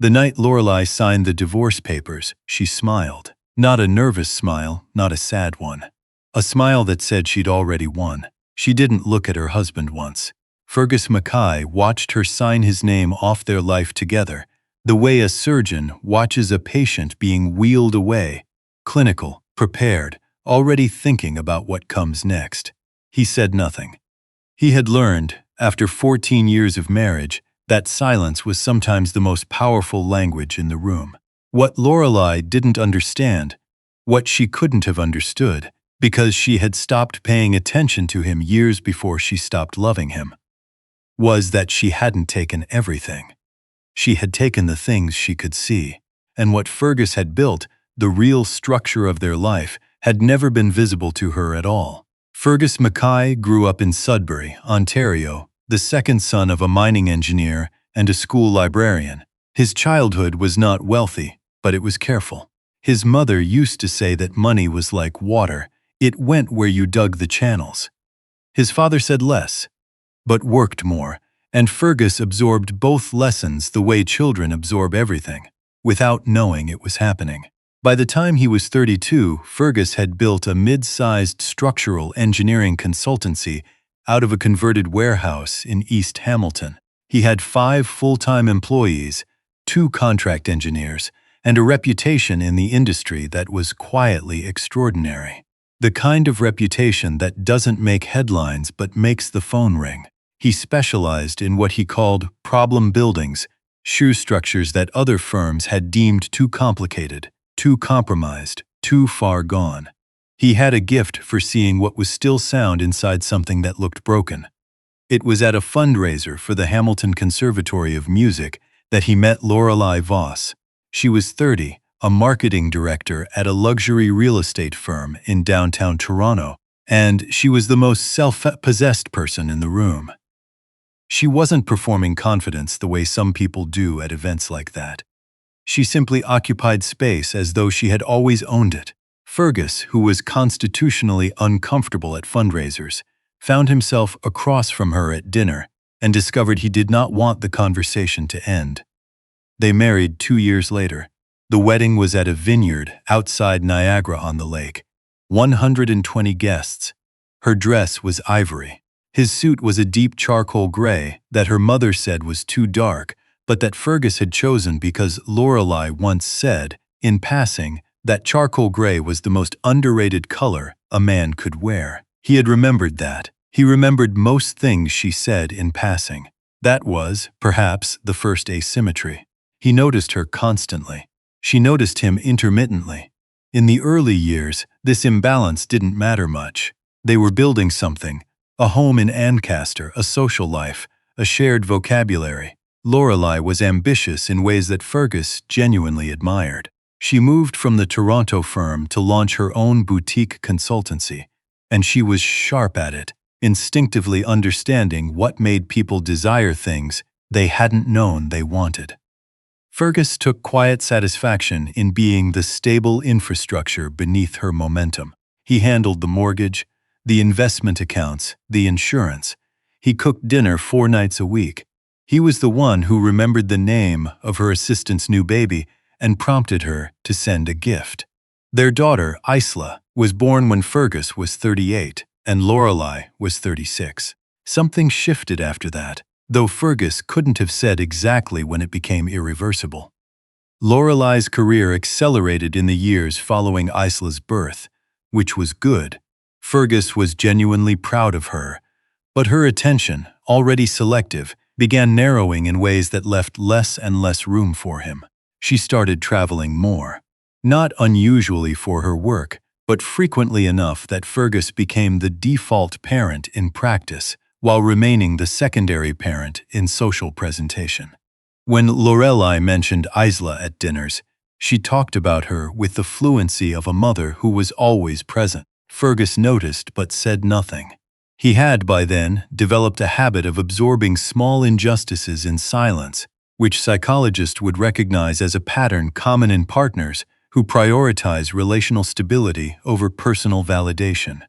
The night Lorelei signed the divorce papers, she smiled. Not a nervous smile, not a sad one. A smile that said she'd already won. She didn't look at her husband once. Fergus Mackay watched her sign his name off their life together, the way a surgeon watches a patient being wheeled away, clinical, prepared, already thinking about what comes next. He said nothing. He had learned, after 14 years of marriage, that silence was sometimes the most powerful language in the room. What Lorelei didn't understand, what she couldn't have understood, because she had stopped paying attention to him years before she stopped loving him, was that she hadn't taken everything. She had taken the things she could see, and what Fergus had built, the real structure of their life, had never been visible to her at all. Fergus Mackay grew up in Sudbury, Ontario, the second son of a mining engineer and a school librarian. His childhood was not wealthy, but it was careful. His mother used to say that money was like water. It went where you dug the channels. His father said less, but worked more, and Fergus absorbed both lessons the way children absorb everything, without knowing it was happening. By the time he was 32, Fergus had built a mid-sized structural engineering consultancy out of a converted warehouse in East Hamilton. He had 5 full-time employees, 2 contract engineers, and a reputation in the industry that was quietly extraordinary. The kind of reputation that doesn't make headlines but makes the phone ring. He specialized in what he called problem buildings, shoe structures that other firms had deemed too complicated, too compromised, too far gone. He had a gift for seeing what was still sound inside something that looked broken. It was at a fundraiser for the Hamilton Conservatory of Music that he met Lorelei Voss. She was 30, a marketing director at a luxury real estate firm in downtown Toronto, and she was the most self-possessed person in the room. She wasn't performing confidence the way some people do at events like that. She simply occupied space as though she had always owned it. Fergus, who was constitutionally uncomfortable at fundraisers, found himself across from her at dinner and discovered he did not want the conversation to end. They married 2 years later. The wedding was at a vineyard outside Niagara-on-the-Lake. 120 guests. Her dress was ivory. His suit was a deep charcoal gray that her mother said was too dark, but that Fergus had chosen because Lorelei once said, in passing, that charcoal gray was the most underrated color a man could wear. He had remembered that. He remembered most things she said in passing. That was, perhaps, the first asymmetry. He noticed her constantly. She noticed him intermittently. In the early years, this imbalance didn't matter much. They were building something, a home in Ancaster, a social life, a shared vocabulary. Lorelei was ambitious in ways that Fergus genuinely admired. She moved from the Toronto firm to launch her own boutique consultancy, and she was sharp at it, instinctively understanding what made people desire things they hadn't known they wanted. Fergus took quiet satisfaction in being the stable infrastructure beneath her momentum. He handled the mortgage, the investment accounts, the insurance. He cooked dinner 4 nights a week. He was the one who remembered the name of her assistant's new baby and prompted her to send a gift. Their daughter, Isla, was born when Fergus was 38 and Lorelei was 36. Something shifted after that, though Fergus couldn't have said exactly when it became irreversible. Lorelei's career accelerated in the years following Isla's birth, which was good. Fergus was genuinely proud of her, but her attention, already selective, began narrowing in ways that left less and less room for him. She started traveling more. Not unusually for her work, but frequently enough that Fergus became the default parent in practice, while remaining the secondary parent in social presentation. When Lorelei mentioned Isla at dinners, she talked about her with the fluency of a mother who was always present. Fergus noticed but said nothing. He had, by then, developed a habit of absorbing small injustices in silence, which psychologists would recognize as a pattern common in partners who prioritize relational stability over personal validation,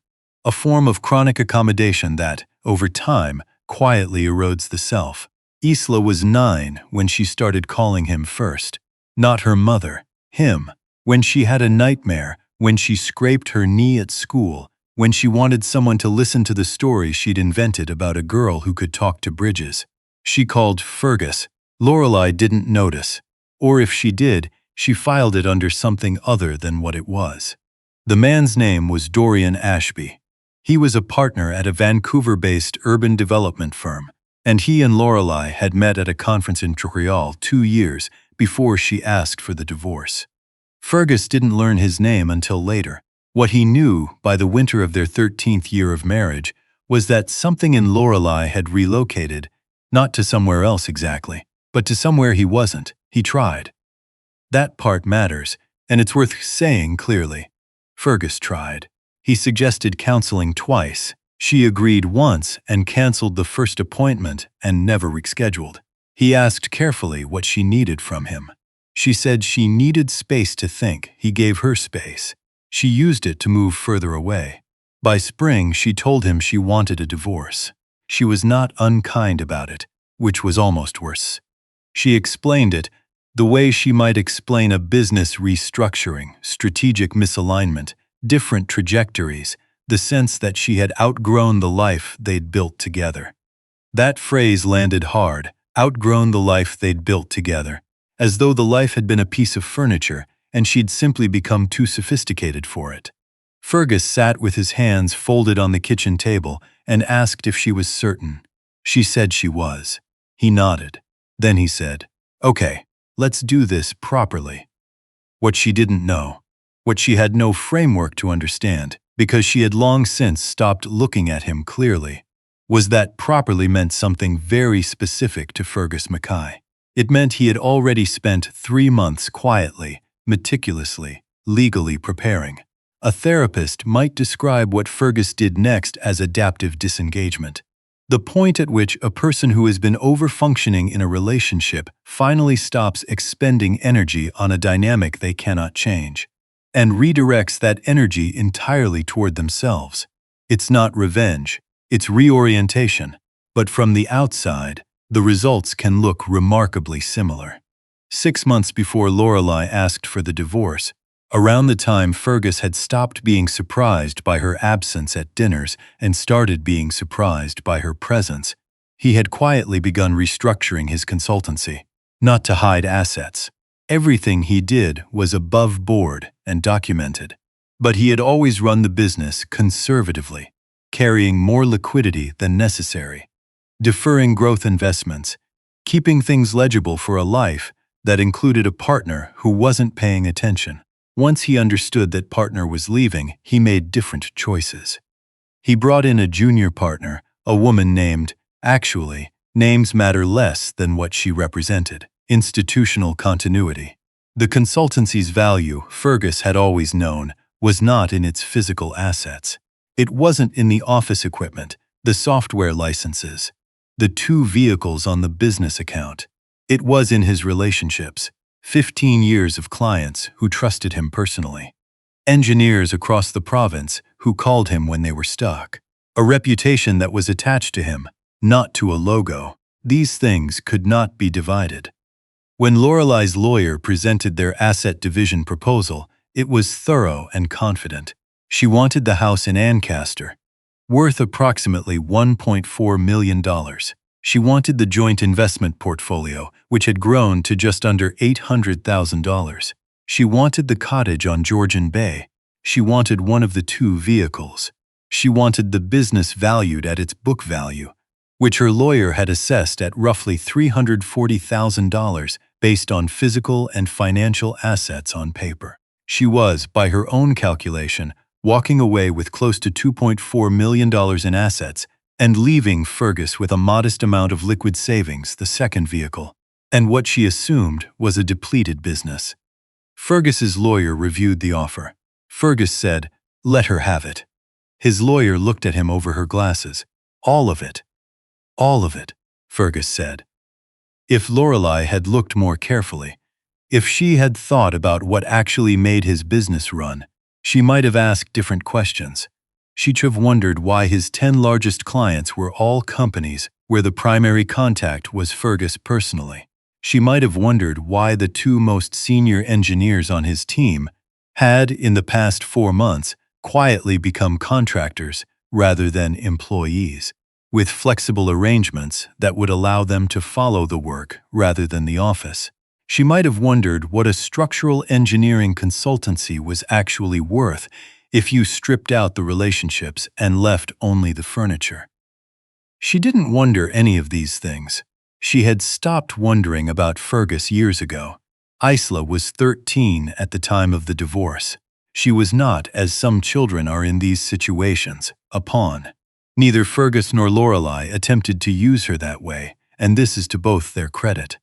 a form of chronic accommodation that, over time, quietly erodes the self. Isla was 9 when she started calling him first. Not her mother, him. When she had a nightmare, when she scraped her knee at school, when she wanted someone to listen to the story she'd invented about a girl who could talk to bridges. She called Fergus. Lorelei didn't notice. Or if she did, she filed it under something other than what it was. The man's name was Dorian Ashby. He was a partner at a Vancouver-based urban development firm, and he and Lorelei had met at a conference in Betrayal 2 years before she asked for the divorce. Fergus didn't learn his name until later. What he knew by the winter of their 13th year of marriage was that something in Lorelei had relocated, not to somewhere else exactly, but to somewhere he wasn't. He tried. That part matters, and it's worth saying clearly. Fergus tried. He suggested counseling twice. She agreed once and canceled the first appointment and never rescheduled. He asked carefully what she needed from him. She said she needed space to think. He gave her space. She used it to move further away. By spring, she told him she wanted a divorce. She was not unkind about it, which was almost worse. She explained it the way she might explain a business restructuring, strategic misalignment, different trajectories, the sense that she had outgrown the life they'd built together. That phrase landed hard, outgrown the life they'd built together, as though the life had been a piece of furniture and she'd simply become too sophisticated for it. Fergus sat with his hands folded on the kitchen table and asked if she was certain. She said she was. He nodded. Then he said, "Okay, let's do this properly." What she didn't know, what she had no framework to understand, because she had long since stopped looking at him clearly, was that properly meant something very specific to Fergus Mackay. It meant he had already spent 3 months quietly, meticulously, legally preparing. A therapist might describe what Fergus did next as adaptive disengagement. The point at which a person who has been overfunctioning in a relationship finally stops expending energy on a dynamic they cannot change, and redirects that energy entirely toward themselves. It's not revenge, it's reorientation, but from the outside, the results can look remarkably similar. 6 months before Lorelei asked for the divorce, around the time Fergus had stopped being surprised by her absence at dinners and started being surprised by her presence, he had quietly begun restructuring his consultancy, not to hide assets. Everything he did was above board and documented, but he had always run the business conservatively, carrying more liquidity than necessary, deferring growth investments, keeping things legible for a life that included a partner who wasn't paying attention. Once he understood that partner was leaving, he made different choices. He brought in a junior partner, a woman named, actually, names matter less than what she represented, institutional continuity. The consultancy's value, Fergus had always known, was not in its physical assets. It wasn't in the office equipment, the software licenses, the 2 vehicles on the business account. It was in his relationships. 15 years of clients who trusted him personally. Engineers across the province who called him when they were stuck. A reputation that was attached to him, not to a logo. These things could not be divided. When Lorelei's lawyer presented their asset division proposal, it was thorough and confident. She wanted the house in Ancaster, worth approximately $1.4 million. She wanted the joint investment portfolio, which had grown to just under $800,000. She wanted the cottage on Georgian Bay. She wanted one of the 2 vehicles. She wanted the business valued at its book value, which her lawyer had assessed at roughly $340,000 based on physical and financial assets on paper. She was, by her own calculation, walking away with close to $2.4 million in assets and leaving Fergus with a modest amount of liquid savings, the second vehicle, and what she assumed was a depleted business. Fergus's lawyer reviewed the offer. Fergus said, "Let her have it." His lawyer looked at him over her glasses. "All of it." "All of it," Fergus said. If Lorelei had looked more carefully, if she had thought about what actually made his business run, she might have asked different questions. She'd have wondered why his 10 largest clients were all companies where the primary contact was Fergus personally. She might have wondered why the two most senior engineers on his team had, in the past 4 months, quietly become contractors rather than employees, with flexible arrangements that would allow them to follow the work rather than the office. She might have wondered what a structural engineering consultancy was actually worth if you stripped out the relationships and left only the furniture. She didn't wonder any of these things. She had stopped wondering about Fergus years ago. Isla was 13 at the time of the divorce. She was not, as some children are in these situations, a pawn. Neither Fergus nor Lorelei attempted to use her that way, and this is to both their credit.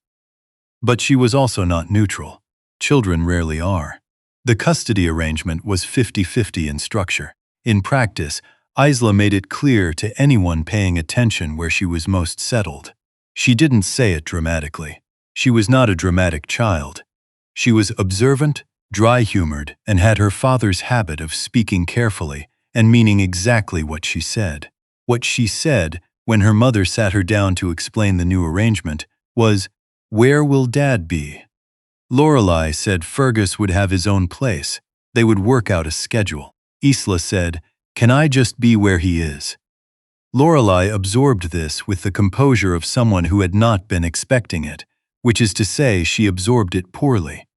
But she was also not neutral. Children rarely are. The custody arrangement was 50-50 in structure. In practice, Isla made it clear to anyone paying attention where she was most settled. She didn't say it dramatically. She was not a dramatic child. She was observant, dry-humored, and had her father's habit of speaking carefully and meaning exactly what she said. What she said, when her mother sat her down to explain the new arrangement, was, "Where will Dad be?" Lorelei said Fergus would have his own place. They would work out a schedule. Isla said, "Can I just be where he is?" Lorelei absorbed this with the composure of someone who had not been expecting it, which is to say she absorbed it poorly.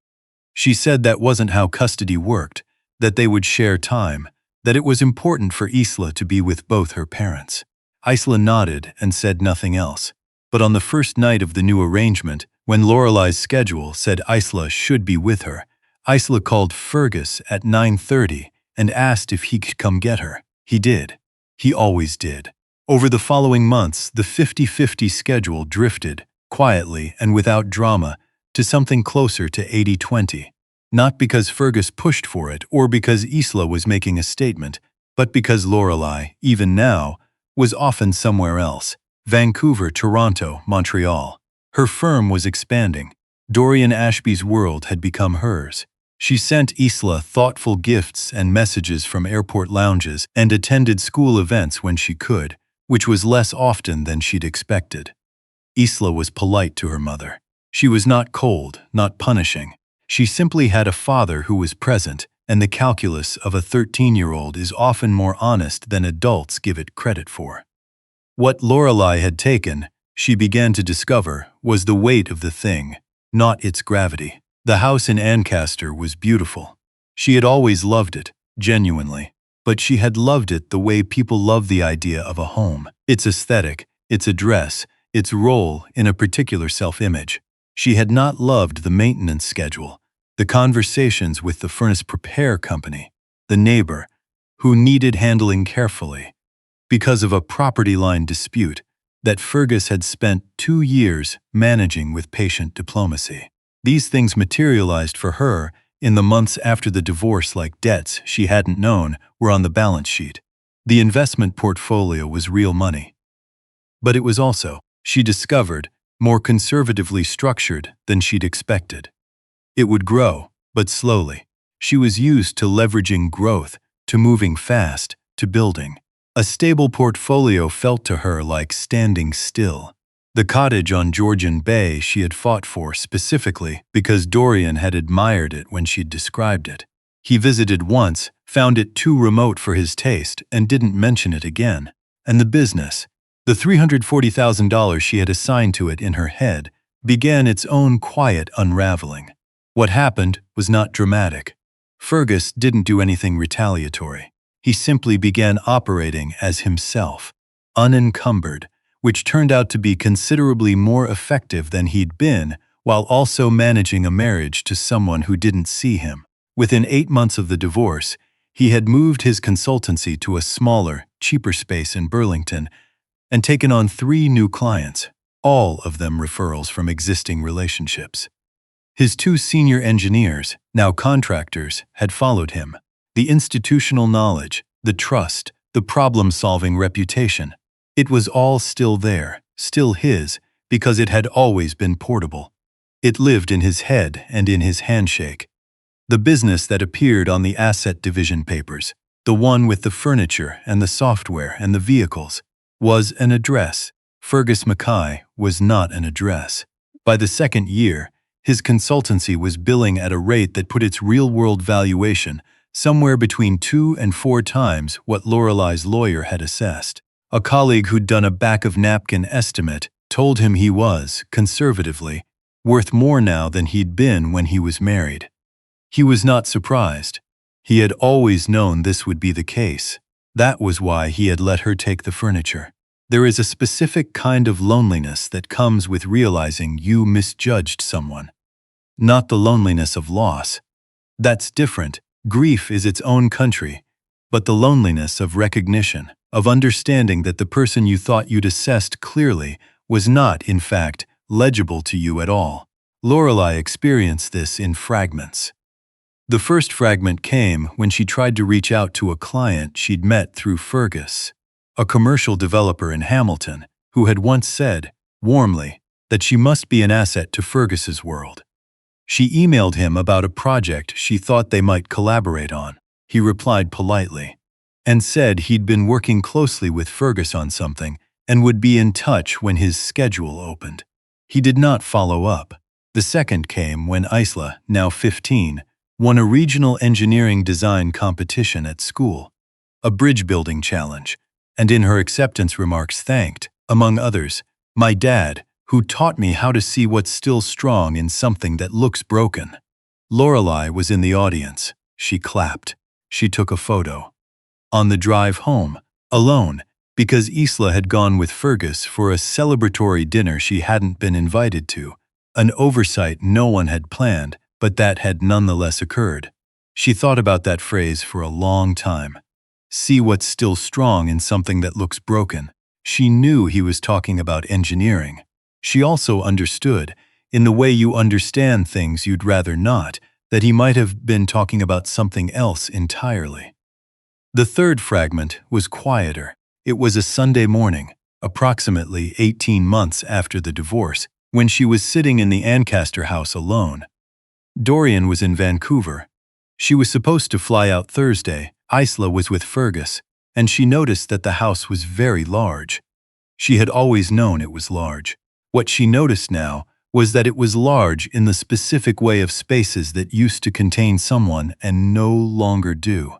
She said that wasn't how custody worked, that they would share time, that it was important for Isla to be with both her parents. Isla nodded and said nothing else. But on the first night of the new arrangement, when Lorelei's schedule said Isla should be with her, Isla called Fergus at 9:30 and asked if he could come get her. He did. He always did. Over the following months, the 50-50 schedule drifted, quietly and without drama, to something closer to 80-20. Not because Fergus pushed for it or because Isla was making a statement, but because Lorelei, even now, was often somewhere else. Vancouver, Toronto, Montreal. Her firm was expanding. Dorian Ashby's world had become hers. She sent Isla thoughtful gifts and messages from airport lounges and attended school events when she could, which was less often than she'd expected. Isla was polite to her mother. She was not cold, not punishing. She simply had a father who was present, and the calculus of a 13-year-old is often more honest than adults give it credit for. What Lorelei had taken, she began to discover, was the weight of the thing, not its gravity. The house in Ancaster was beautiful. She had always loved it, genuinely, but she had loved it the way people love the idea of a home, its aesthetic, its address, its role in a particular self-image. She had not loved the maintenance schedule, the conversations with the furnace repair company, the neighbor, who needed handling carefully, because of a property line dispute that Fergus had spent 2 years managing with patient diplomacy. These things materialized for her in the months after the divorce like debts she hadn't known were on the balance sheet. The investment portfolio was real money. But it was also, she discovered, more conservatively structured than she'd expected. It would grow, but slowly. She was used to leveraging growth, to moving fast, to building. A stable portfolio felt to her like standing still. The cottage on Georgian Bay she had fought for specifically because Dorian had admired it when she'd described it. He visited once, found it too remote for his taste, and didn't mention it again. And the business, the $340,000 she had assigned to it in her head, began its own quiet unraveling. What happened was not dramatic. Fergus didn't do anything retaliatory. He simply began operating as himself, unencumbered, which turned out to be considerably more effective than he'd been, while also managing a marriage to someone who didn't see him. Within 8 months of the divorce, he had moved his consultancy to a smaller, cheaper space in Burlington and taken on 3 new clients, all of them referrals from existing relationships. His 2 senior engineers, now contractors, had followed him. The institutional knowledge, the trust, the problem-solving reputation. It was all still there, still his, because it had always been portable. It lived in his head and in his handshake. The business that appeared on the asset division papers, the one with the furniture and the software and the vehicles, was an address, Fergus Mackay was not an address. By the second year, his consultancy was billing at a rate that put its real-world valuation somewhere between 2 and 4 times what Lorelei's lawyer had assessed. A colleague who'd done a back-of-napkin estimate told him he was, conservatively, worth more now than he'd been when he was married. He was not surprised. He had always known this would be the case. That was why he had let her take the furniture. There is a specific kind of loneliness that comes with realizing you misjudged someone. Not the loneliness of loss. That's different. Grief is its own country. But the loneliness of recognition, of understanding that the person you thought you'd assessed clearly was not, in fact, legible to you at all. Lorelei experienced this in fragments. The first fragment came when she tried to reach out to a client she'd met through Fergus, a commercial developer in Hamilton, who had once said, warmly, that she must be an asset to Fergus's world. She emailed him about a project she thought they might collaborate on. He replied politely, and said he'd been working closely with Fergus on something and would be in touch when his schedule opened. He did not follow up. The second came when Isla, now 15, won a regional engineering design competition at school, a bridge-building challenge, and in her acceptance remarks thanked, among others, my dad, who taught me how to see what's still strong in something that looks broken. Lorelei was in the audience. She clapped. She took a photo. On the drive home, alone, because Isla had gone with Fergus for a celebratory dinner she hadn't been invited to, an oversight no one had planned, but that had nonetheless occurred. She thought about that phrase for a long time. See what's still strong in something that looks broken. She knew he was talking about engineering. She also understood, in the way you understand things you'd rather not, that he might have been talking about something else entirely. The third fragment was quieter. It was a Sunday morning, approximately 18 months after the divorce, when she was sitting in the Ancaster house alone. Dorian was in Vancouver. She was supposed to fly out Thursday. Isla was with Fergus, and she noticed that the house was very large. She had always known it was large. What she noticed now was that it was large in the specific way of spaces that used to contain someone and no longer do.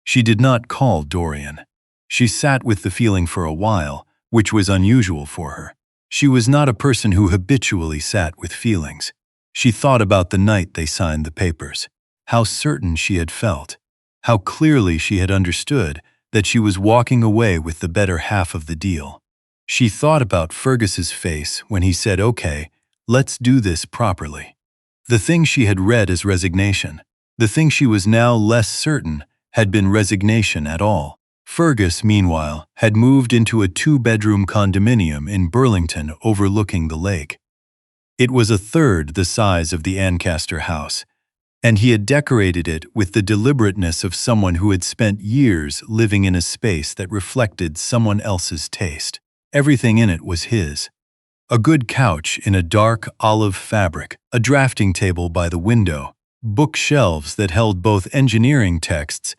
She did not call Dorian. She sat with the feeling for a while, which was unusual for her. She was not a person who habitually sat with feelings. She thought about the night they signed the papers, how certain she had felt, how clearly she had understood that she was walking away with the better half of the deal. She thought about Fergus's face when he said, "Okay, let's do this properly." The thing she had read as resignation, the thing she was now less certain had been resignation at all. Fergus, meanwhile, had moved into a 2-bedroom condominium in Burlington overlooking the lake. It was a third the size of the Ancaster house, and he had decorated it with the deliberateness of someone who had spent years living in a space that reflected someone else's taste. Everything in it was his. A good couch in a dark olive fabric, a drafting table by the window, bookshelves that held both engineering texts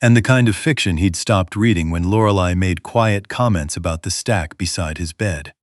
and the kind of fiction he'd stopped reading when Lorelei made quiet comments about the stack beside his bed.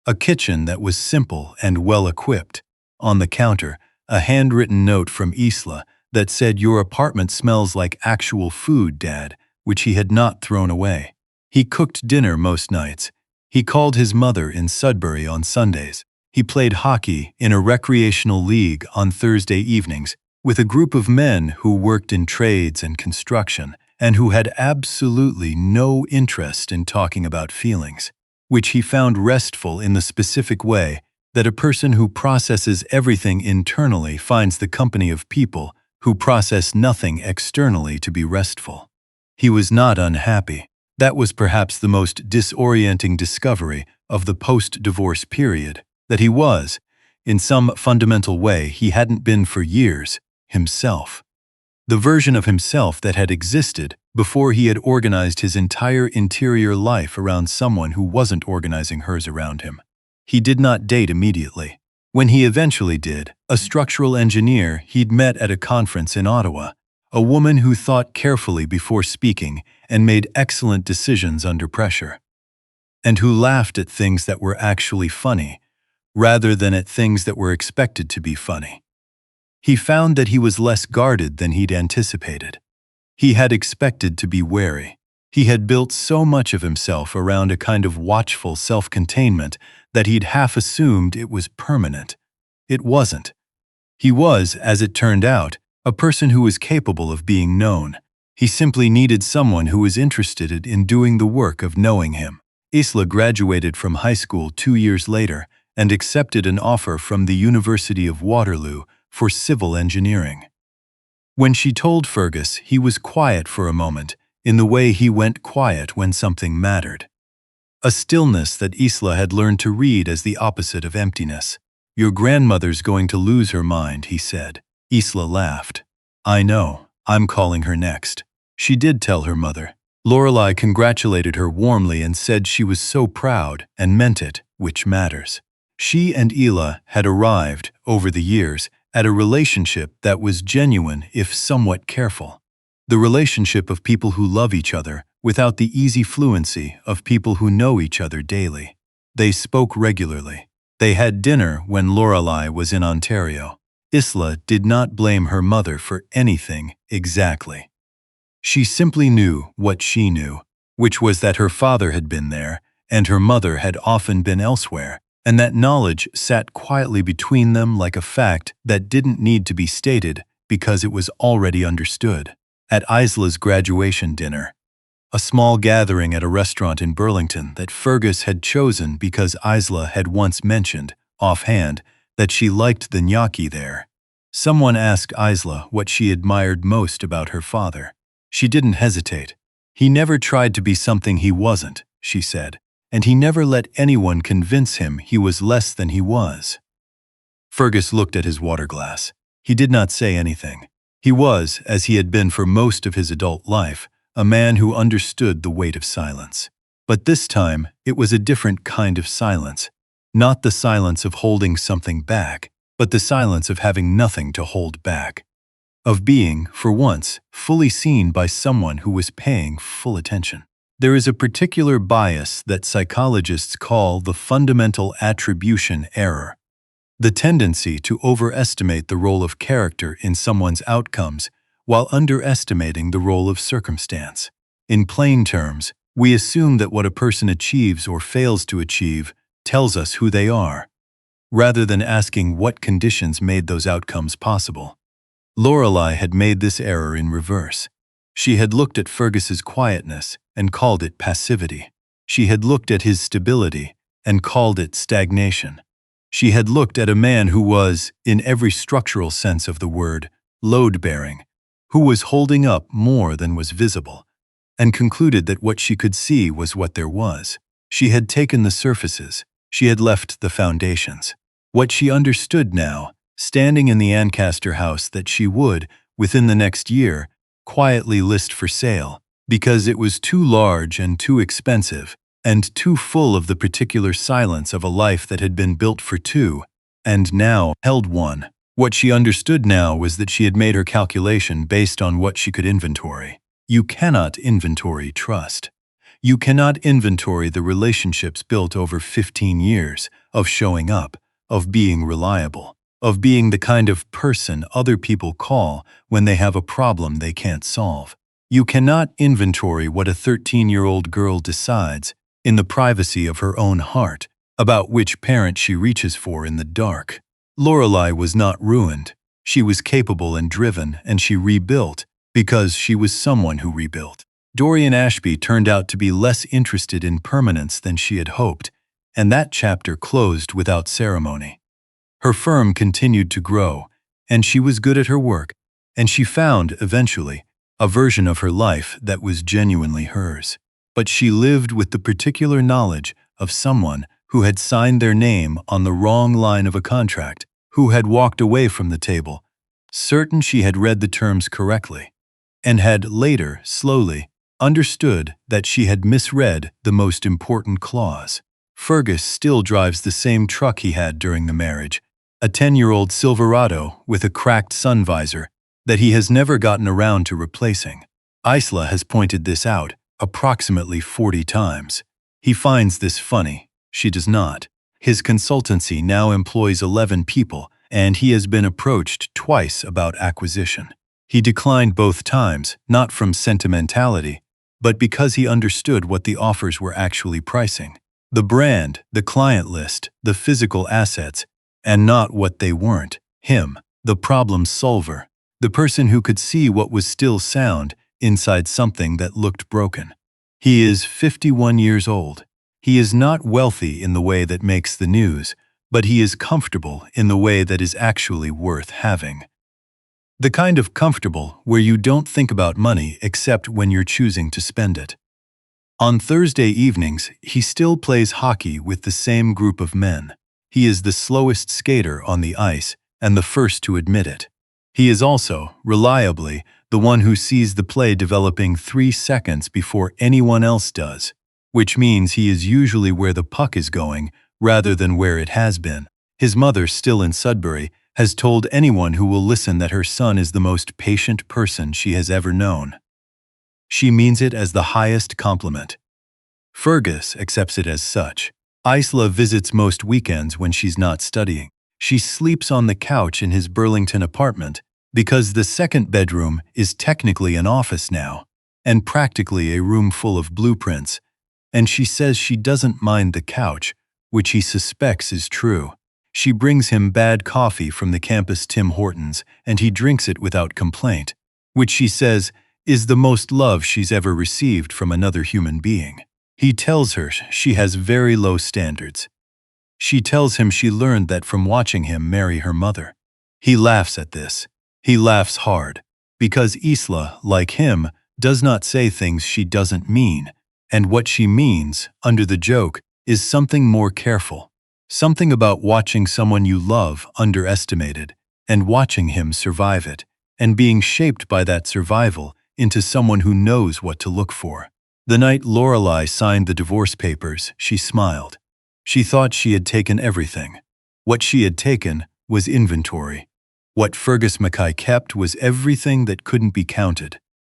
A kitchen that was simple and well-equipped. On the counter, a handwritten note from Isla that said, "Your apartment smells like actual food, Dad," which he had not thrown away. He cooked dinner most nights. He called his mother in Sudbury on Sundays. He played hockey in a recreational league on Thursday evenings with a group of men who worked in trades and construction and who had absolutely no interest in talking about feelings, which he found restful in the specific way that a person who processes everything internally finds the company of people who process nothing externally to be restful. He was not unhappy. That was perhaps the most disorienting discovery of the post-divorce period, that he was, in some fundamental way he hadn't been for years, himself. The version of himself that had existed before he had organized his entire interior life around someone who wasn't organizing hers around him. He did not date immediately. When he eventually did, a structural engineer he'd met at a conference in Ottawa, a woman who thought carefully before speaking and made excellent decisions under pressure. and who laughed at things that were actually funny, rather than at things that were expected to be funny. He found that he was less guarded than he'd anticipated. He had expected to be wary. He had built so much of himself around a kind of watchful self-containment that he'd half assumed it was permanent. It wasn't. He was, as it turned out, a person who was capable of being known. He simply needed someone who was interested in doing the work of knowing him. Isla graduated from high school 2 years later and accepted an offer from the University of Waterloo for civil engineering. When she told Fergus, he was quiet for a moment, in the way he went quiet when something mattered. A stillness that Isla had learned to read as the opposite of emptiness. "Your grandmother's going to lose her mind," he said. Isla laughed. "I know. I'm calling her next." She did tell her mother. Lorelei congratulated her warmly and said she was so proud and meant it, which matters. She and Ela had arrived, over the years, at a relationship that was genuine if somewhat careful. The relationship of people who love each other without the easy fluency of people who know each other daily. They spoke regularly. They had dinner when Lorelei was in Ontario. Isla did not blame her mother for anything exactly. She simply knew what she knew, which was that her father had been there and her mother had often been elsewhere, and that knowledge sat quietly between them like a fact that didn't need to be stated because it was already understood. At Isla's graduation dinner, a small gathering at a restaurant in Burlington that Fergus had chosen because Isla had once mentioned, offhand, that she liked the gnocchi there. Someone asked Isla what she admired most about her father. She didn't hesitate. "He never tried to be something he wasn't," she said, "and he never let anyone convince him he was less than he was." Fergus looked at his water glass. He did not say anything. He was, as he had been for most of his adult life, a man who understood the weight of silence. But this time, it was a different kind of silence. Not the silence of holding something back, but the silence of having nothing to hold back. Of being, for once, fully seen by someone who was paying full attention. There is a particular bias that psychologists call the fundamental attribution error. The tendency to overestimate the role of character in someone's outcomes while underestimating the role of circumstance. In plain terms, we assume that what a person achieves or fails to achieve tells us who they are, rather than asking what conditions made those outcomes possible. Lorelei had made this error in reverse. She had looked at Fergus's quietness and called it passivity. She had looked at his stability and called it stagnation. She had looked at a man who was, in every structural sense of the word, load-bearing, who was holding up more than was visible, and concluded that what she could see was what there was. She had taken the surfaces. She had left the foundations. What she understood now, standing in the Ancaster house, that she would, within the next year, quietly list for sale, because it was too large and too expensive, and too full of the particular silence of a life that had been built for two, and now held one. What she understood now was that she had made her calculation based on what she could inventory. You cannot inventory trust. You cannot inventory the relationships built over 15 years of showing up, of being reliable, of being the kind of person other people call when they have a problem they can't solve. You cannot inventory what a 13-year-old girl decides, in the privacy of her own heart, about which parent she reaches for in the dark. Lorelei was not ruined. She was capable and driven, and she rebuilt because she was someone who rebuilt. Dorian Ashby turned out to be less interested in permanence than she had hoped, and that chapter closed without ceremony. Her firm continued to grow, and she was good at her work, and she found, eventually, a version of her life that was genuinely hers. But she lived with the particular knowledge of someone who had signed their name on the wrong line of a contract, who had walked away from the table, certain she had read the terms correctly, and had later, slowly, understood that she had misread the most important clause. Fergus still drives the same truck he had during the marriage, a 10-year-old Silverado with a cracked sun visor that he has never gotten around to replacing. Isla has pointed this out approximately 40 times. He finds this funny. She does not. His consultancy now employs 11 people, and he has been approached twice about acquisition. He declined both times, not from sentimentality, but because he understood what the offers were actually pricing. The brand, the client list, the physical assets, and not what they weren't. Him, the problem solver, the person who could see what was still sound inside something that looked broken. He is 51 years old. He is not wealthy in the way that makes the news, but he is comfortable in the way that is actually worth having. The kind of comfortable where you don't think about money except when you're choosing to spend it. On Thursday evenings, he still plays hockey with the same group of men. He is the slowest skater on the ice and the first to admit it. He is also, reliably, the one who sees the play developing 3 seconds before anyone else does, which means he is usually where the puck is going rather than where it has been. His mother, still in Sudbury, has told anyone who will listen that her son is the most patient person she has ever known. She means it as the highest compliment. Fergus accepts it as such. Isla visits most weekends when she's not studying. She sleeps on the couch in his Burlington apartment because the second bedroom is technically an office now, and practically a room full of blueprints, and she says she doesn't mind the couch, which he suspects is true. She brings him bad coffee from the campus Tim Hortons, and he drinks it without complaint, which she says is the most love she's ever received from another human being. He tells her she has very low standards. She tells him she learned that from watching him marry her mother. He laughs at this. He laughs hard, because Isla, like him, does not say things she doesn't mean, and what she means, under the joke, is something more careful. Something about watching someone you love underestimated, and watching him survive it, and being shaped by that survival into someone who knows what to look for. The night Lorelei signed the divorce papers, she smiled. She thought she had taken everything. What she had taken was inventory. What Fergus Mackay kept was everything that couldn't be counted.